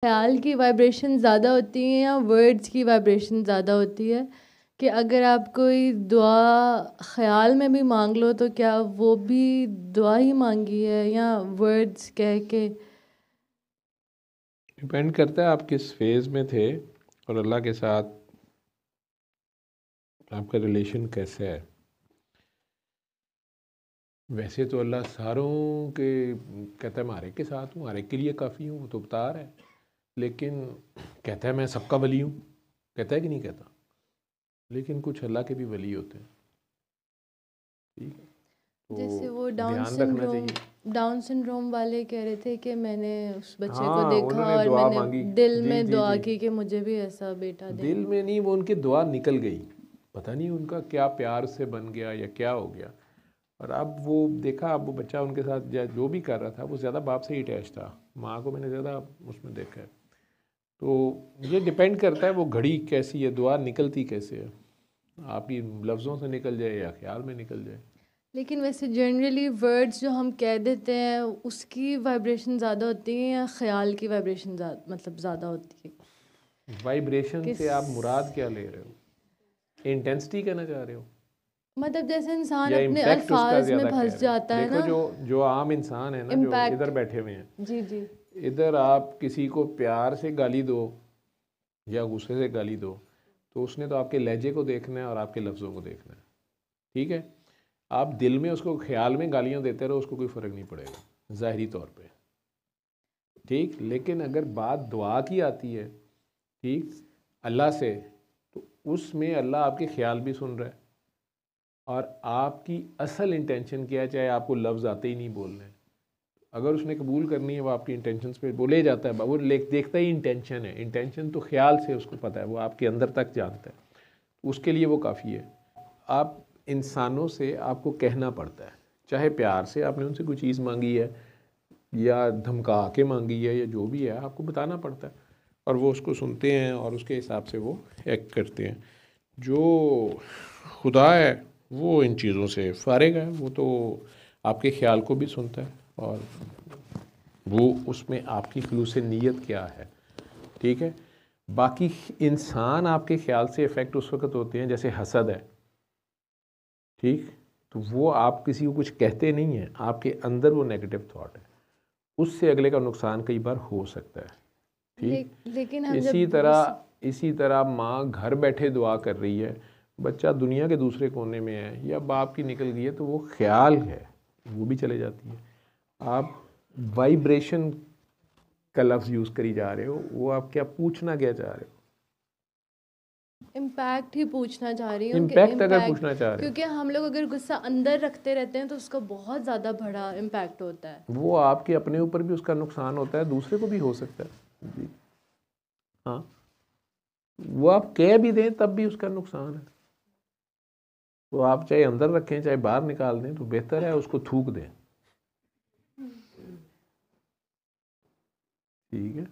ख्याल की वाइब्रेशन ज़्यादा होती है या वर्ड्स की वाइब्रेशन ज़्यादा होती है? कि अगर आप कोई दुआ ख्याल में भी मांग लो तो क्या वो भी दुआ ही मांगी है या वर्ड्स कह के? डिपेंड करता है आप किस फेज़ में थे और अल्लाह के साथ आपका रिलेशन कैसा है। वैसे तो अल्लाह सारों के कहता है मैं हर एक के साथ हूँ, हर एक के लिए काफ़ी हूँ, वो तो बता रहा है। लेकिन कहता है मैं सबका वली हूँ, कहता है कि नहीं कहता? लेकिन कुछ अल्लाह के भी वली होते हैं, ठीक है? जैसे तो वो ध्यान रखना चाहिए। डाउन सिंड्रोम वाले कह रहे थे कि मैंने उस बच्चे को हाँ, देखा उन्होंने और दुआ मैंने मांगी। दिल जी में जी दुआ जी। की कि मुझे भी ऐसा बेटा दे। दिल में नहीं, वो उनकी दुआ निकल गई, पता नहीं उनका क्या प्यार से बन गया या क्या हो गया। और अब वो देखा, अब वो बच्चा उनके साथ जो भी कर रहा था वो ज़्यादा बाप से ही अटैच था, माँ को मैंने ज़्यादा उसमें देखा है। तो ये डिपेंड करता है वो घड़ी कैसी है, दुआ निकलती कैसे है, आपकी लफ्ज़ों से निकल जाए या ख्याल में निकल जाए। लेकिन वैसे जनरली वर्ड्स जो हम कह देते हैं उसकी वाइब्रेशन ज़्यादा होती है या ख्याल की वाइब्रेशन मतलब ज़्यादा होती है? वाइब्रेशन किस से आप मुराद क्या ले रहे हो? इंटेंसिटी कहना चाह रहे हो मतलब जैसे इंसान या अपने इम्पैक्ट उसका अल्फाज में ज़्यादा कह फंस रहे हो? जाता है देखो, ना। जो जो आम इंसान है ना, जो इधर इम्पैक्ट। बैठे हुए हैं, जी जी। इधर आप किसी को प्यार से गाली दो या गुस्से से गाली दो, तो उसने तो आपके लहजे को देखना है और आपके लफ्ज़ों को देखना है, ठीक है? आप दिल में उसको ख्याल में गालियाँ देते रहो, उसको कोई फ़र्क नहीं पड़ेगा ज़ाहरी तौर पे, ठीक। लेकिन अगर बात दुआ की आती है, ठीक, अल्लाह से, तो उसमें अल्लाह आपके ख्याल भी सुन रहा है और आपकी असल इंटेंशन क्या है, चाहे आपको लफ्ज़ आते ही नहीं बोलने हैं। अगर उसने कबूल करनी है, वो आपकी इंटेंशंस पे बोले जाता है, वो देखता ही इंटेंशन है, इंटेंशन तो ख्याल से उसको पता है, वो आपके अंदर तक जानता है, उसके लिए वो काफ़ी है। आप इंसानों से आपको कहना पड़ता है, चाहे प्यार से आपने उनसे कोई चीज़ मांगी है या धमका के मांगी है या जो भी है, आपको बताना पड़ता है और वो उसको सुनते हैं और उसके हिसाब से वो एक्ट करते हैं। जो खुदा है वो इन चीज़ों से फारिग है, वो तो आपके ख्याल को भी सुनता है और वो उसमें आपकी खलूस नीयत क्या है, ठीक है। बाकी इंसान आपके ख्याल से इफ़ेक्ट उस वक्त होते हैं जैसे हसद है, ठीक। तो वो आप किसी को कुछ कहते नहीं हैं, आपके अंदर वो नेगेटिव थॉट है, उससे अगले का नुकसान कई बार हो सकता है, ठीक। लेकिन हम इसी जब तरह इसी तरह माँ घर बैठे दुआ कर रही है, बच्चा दुनिया के दूसरे कोने में है या बाप की निकल गई है, तो वो ख्याल है, वो भी चले जाती है। आप वाइब्रेशन का लफ्ज़ यूज़ करी जा रहे हो, वो आप क्या पूछना क्या चाह रहे हो? इम्पैक्ट ही पूछना चाह रही हूँ कि इम्पैक्ट अगर इम्पैक्ट, पूछना चाह रहे क्योंकि हम लोग अगर गुस्सा अंदर रखते रहते हैं तो उसका बहुत ज़्यादा बड़ा इम्पैक्ट होता है। हो, वो आपके अपने ऊपर भी उसका नुकसान होता है, दूसरे को भी हो सकता है जी। हाँ, वो आप कह भी दें तब भी उसका नुकसान है, तो आप चाहे अंदर रखें चाहे बाहर निकाल दें, तो बेहतर है उसको थूक दें, ठीक है।